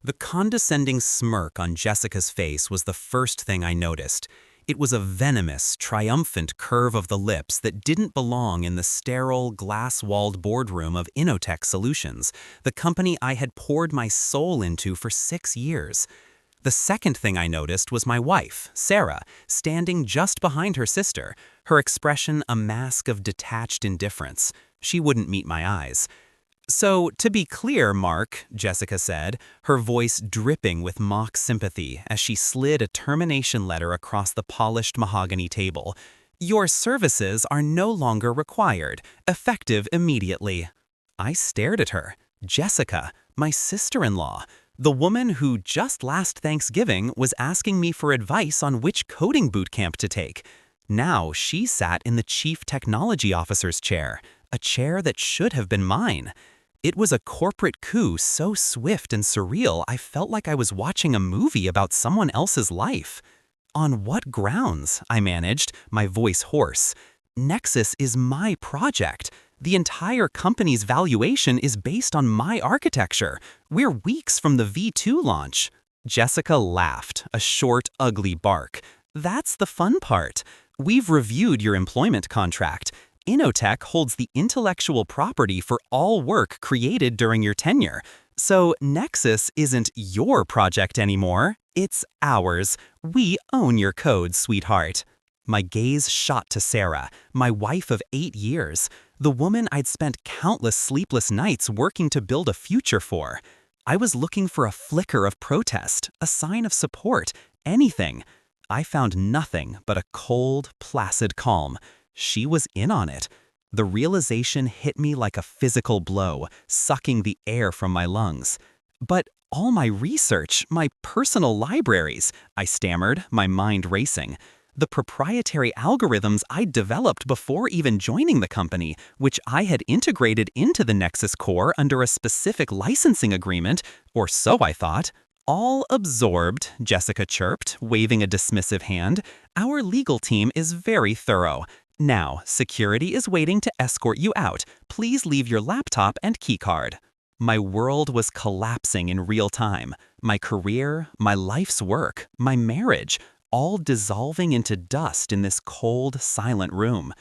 The condescending smirk on Jessica's face was the first thing I noticed. It was a venomous, triumphant curve of the lips that didn't belong in the sterile, glass-walled boardroom of Innotech Solutions, the company I had poured my soul into for 6 years. The second thing I noticed was my wife, Sarah, standing just behind her sister, her expression a mask of detached indifference. She wouldn't meet my eyes. "So, to be clear, Mark," Jessica said, her voice dripping with mock sympathy as she slid a termination letter across the polished mahogany table, "your services are no longer required, effective immediately." I stared at her. Jessica, my sister-in-law, the woman who just last Thanksgiving was asking me for advice on which coding bootcamp to take. Now she sat in the Chief Technology Officer's chair, a chair that should have been mine. It was a corporate coup so swift and surreal I felt like I was watching a movie about someone else's life. "On what grounds?" I managed, my voice hoarse. "Nexus is my project. The entire company's valuation is based on my architecture. We're weeks from the V2 launch." Jessica laughed, a short, ugly bark. "That's the fun part. We've reviewed your employment contract. Innotech holds the intellectual property for all work created during your tenure. So Nexus isn't your project anymore, it's ours. We own your code, sweetheart." My gaze shot to Sarah, my wife of 8 years, the woman I'd spent countless sleepless nights working to build a future for. I was looking for a flicker of protest, a sign of support, anything. I found nothing but a cold, placid calm. She was in on it. The realization hit me like a physical blow, sucking the air from my lungs. "But all my research, my personal libraries," I stammered, my mind racing. "The proprietary algorithms I'd developed before even joining the company, which I had integrated into the Nexus core under a specific licensing agreement, or so I thought." "All absorbed," Jessica chirped, waving a dismissive hand. "Our legal team is very thorough. Now, security is waiting to escort you out. Please leave your laptop and keycard." My world was collapsing in real time. My career, my life's work, my marriage, all dissolving into dust in this cold, silent room.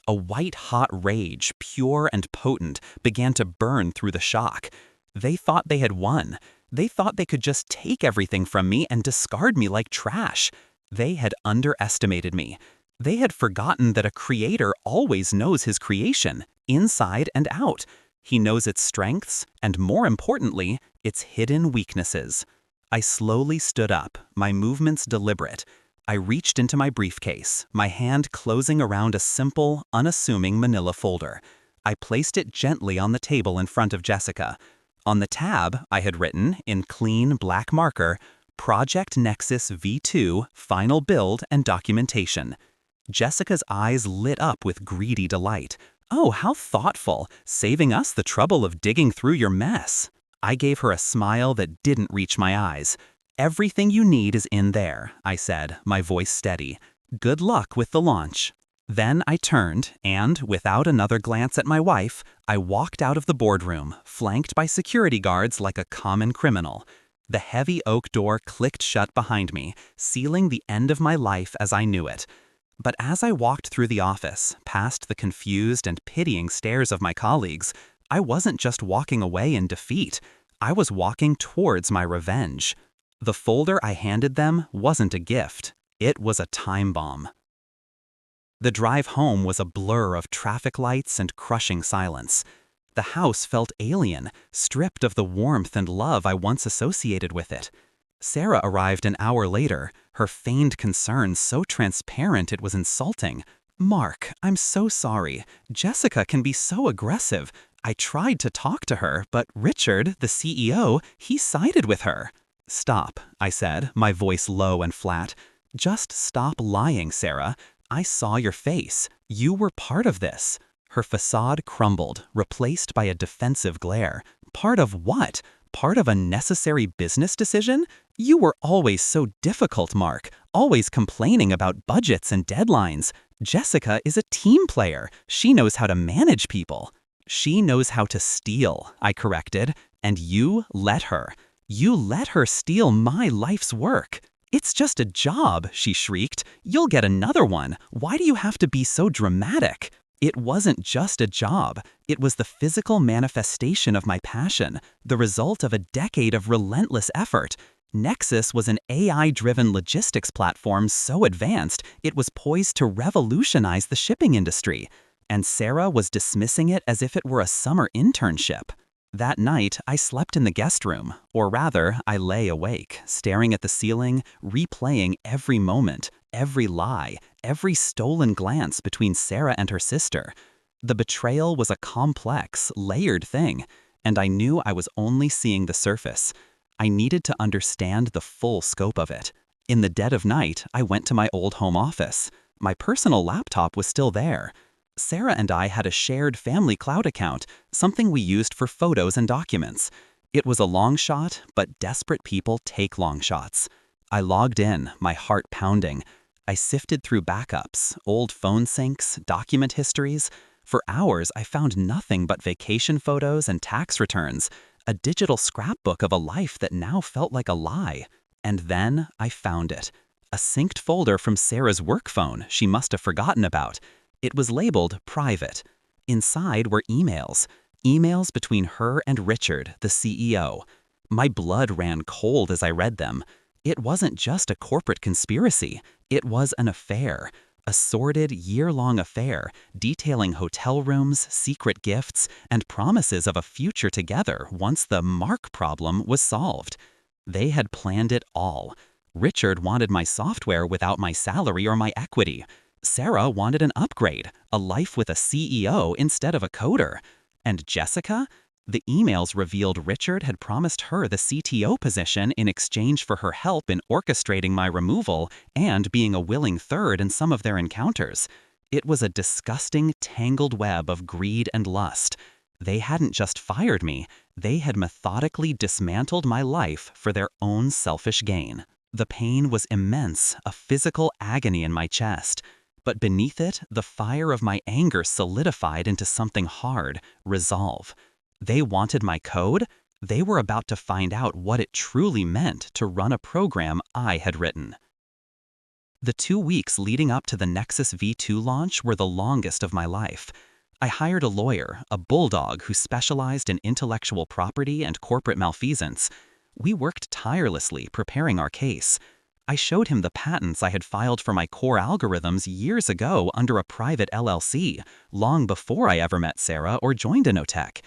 A white-hot rage, pure and potent, began to burn through the shock. They thought they had won. They thought they could just take everything from me and discard me like trash. They had underestimated me. They had forgotten that a creator always knows his creation, inside and out. He knows its strengths, and more importantly, its hidden weaknesses. I slowly stood up, my movements deliberate. I reached into my briefcase, my hand closing around a simple, unassuming manila folder. I placed it gently on the table in front of Jessica. On the tab, I had written, in clean black marker, "Project Nexus V2, Final Build and Documentation." Jessica's eyes lit up with greedy delight. "Oh, how thoughtful, saving us the trouble of digging through your mess." I gave her a smile that didn't reach my eyes. "Everything you need is in there," I said, my voice steady. "Good luck with the launch." Then I turned and, without another glance at my wife, I walked out of the boardroom, flanked by security guards like a common criminal. The heavy oak door clicked shut behind me, sealing the end of my life as I knew it. But as I walked through the office, past the confused and pitying stares of my colleagues, I wasn't just walking away in defeat. I was walking towards my revenge. The folder I handed them wasn't a gift. It was a time bomb. The drive home was a blur of traffic lights and crushing silence. The house felt alien, stripped of the warmth and love I once associated with it. Sarah arrived an hour later, her feigned concern so transparent it was insulting. "Mark, I'm so sorry. Jessica can be so aggressive. I tried to talk to her, but Richard, the CEO, he sided with her." "Stop," I said, my voice low and flat. "Just stop lying, Sarah. I saw your face. You were part of this." Her facade crumbled, replaced by a defensive glare. "Part of what? Part of a necessary business decision? You were always so difficult, Mark, always complaining about budgets and deadlines. Jessica is a team player. She knows how to manage people." "She knows how to steal," I corrected, "and you let her. "You let her steal my life's work. It's just a job," she shrieked. "You'll get another one. Why do you have to be so dramatic?" It wasn't just a job. It was the physical manifestation of my passion, the result of a decade of relentless effort. Nexus was an AI-driven logistics platform so advanced it was poised to revolutionize the shipping industry. And Sarah was dismissing it as if it were a summer internship. That night, I slept in the guest room, or rather, I lay awake, staring at the ceiling, replaying every moment, every lie, every stolen glance between Sarah and her sister. The betrayal was a complex, layered thing, and I knew I was only seeing the surface. I needed to understand the full scope of it. In the dead of night, I went to my old home office. My personal laptop was still there. Sarah and I had a shared family cloud account, something we used for photos and documents. It was a long shot, but desperate people take long shots. I logged in, my heart pounding. I sifted through backups, old phone syncs, document histories. For hours, I found nothing but vacation photos and tax returns, a digital scrapbook of a life that now felt like a lie. And then I found it. A synced folder from Sarah's work phone she must have forgotten about. It was labeled private. Inside were emails between her and Richard, the CEO. My blood ran cold as I read them. It wasn't just a corporate conspiracy, it was an affair. A sordid, year-long affair detailing hotel rooms, secret gifts, and promises of a future together once the Mark problem was solved. They had planned it all. Richard wanted my software without my salary or my equity. Sarah wanted an upgrade, a life with a CEO instead of a coder. And Jessica? The emails revealed Richard had promised her the CTO position in exchange for her help in orchestrating my removal and being a willing third in some of their encounters. It was a disgusting, tangled web of greed and lust. They hadn't just fired me, they had methodically dismantled my life for their own selfish gain. The pain was immense, a physical agony in my chest. But beneath it, the fire of my anger solidified into something hard, resolve. They wanted my code. They were about to find out what it truly meant to run a program I had written. The 2 weeks leading up to the Nexus V2 launch were the longest of my life. I hired a lawyer, a bulldog who specialized in intellectual property and corporate malfeasance. We worked tirelessly preparing our case. I showed him the patents I had filed for my core algorithms years ago under a private LLC, long before I ever met Sarah or joined Innotech.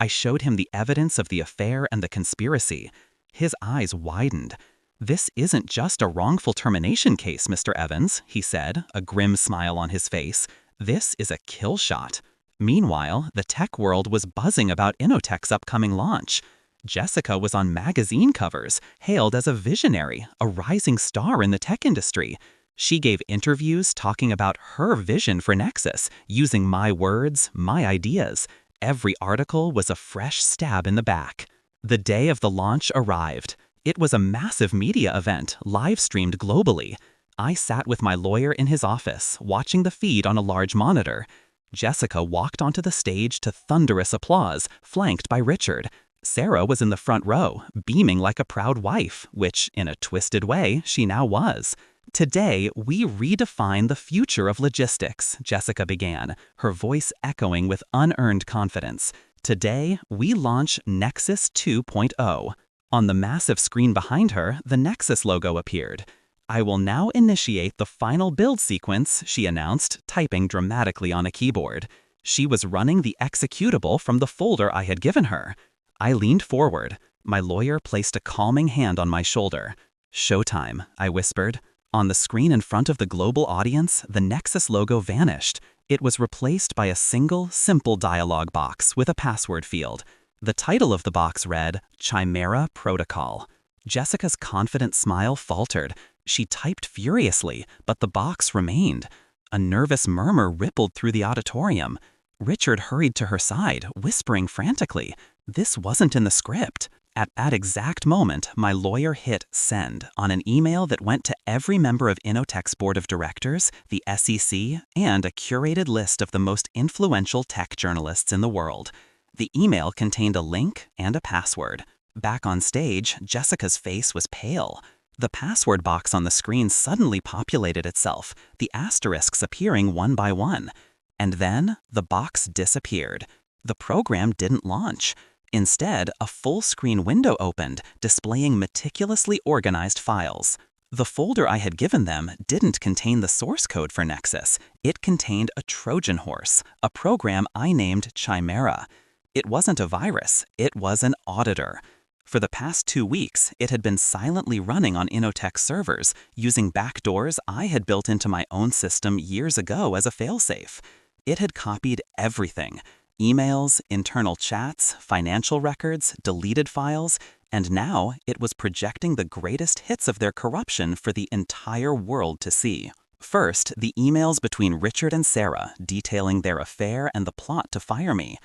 I showed him the evidence of the affair and the conspiracy. His eyes widened. "This isn't just a wrongful termination case, Mr. Evans," he said, a grim smile on his face. "This is a kill shot." Meanwhile, the tech world was buzzing about Innotech's upcoming launch. Jessica was on magazine covers, hailed as a visionary, a rising star in the tech industry. She gave interviews talking about her vision for Nexus, using my words, my ideas. Every article was a fresh stab in the back. The day of the launch arrived. It was a massive media event, live-streamed globally. I sat with my lawyer in his office, watching the feed on a large monitor. Jessica walked onto the stage to thunderous applause, flanked by Richard. Sarah was in the front row, beaming like a proud wife, which, in a twisted way, she now was. "Today, we redefine the future of logistics," Jessica began, her voice echoing with unearned confidence. "Today, we launch Nexus 2.0. On the massive screen behind her, the Nexus logo appeared. "I will now initiate the final build sequence," she announced, typing dramatically on a keyboard. She was running the executable from the folder I had given her. I leaned forward. My lawyer placed a calming hand on my shoulder. "Showtime," I whispered. On the screen in front of the global audience, the Nexus logo vanished. It was replaced by a single, simple dialog box with a password field. The title of the box read, Chimera Protocol. Jessica's confident smile faltered. She typed furiously, but the box remained. A nervous murmur rippled through the auditorium. Richard hurried to her side, whispering frantically. This wasn't in the script. At that exact moment, my lawyer hit send on an email that went to every member of Innotech's board of directors, the SEC, and a curated list of the most influential tech journalists in the world. The email contained a link and a password. Back on stage, Jessica's face was pale. The password box on the screen suddenly populated itself, the asterisks appearing one by one. And then, the box disappeared. The program didn't launch. Instead, a full-screen window opened, displaying meticulously organized files. The folder I had given them didn't contain the source code for Nexus. It contained a Trojan horse, a program I named Chimera. It wasn't a virus, it was an auditor. For the past 2 weeks, it had been silently running on Innotech servers, using backdoors I had built into my own system years ago as a failsafe. It had copied everything: emails, internal chats, financial records, deleted files, and now it was projecting the greatest hits of their corruption for the entire world to see. First, the emails between Richard and Sarah detailing their affair and the plot to fire me.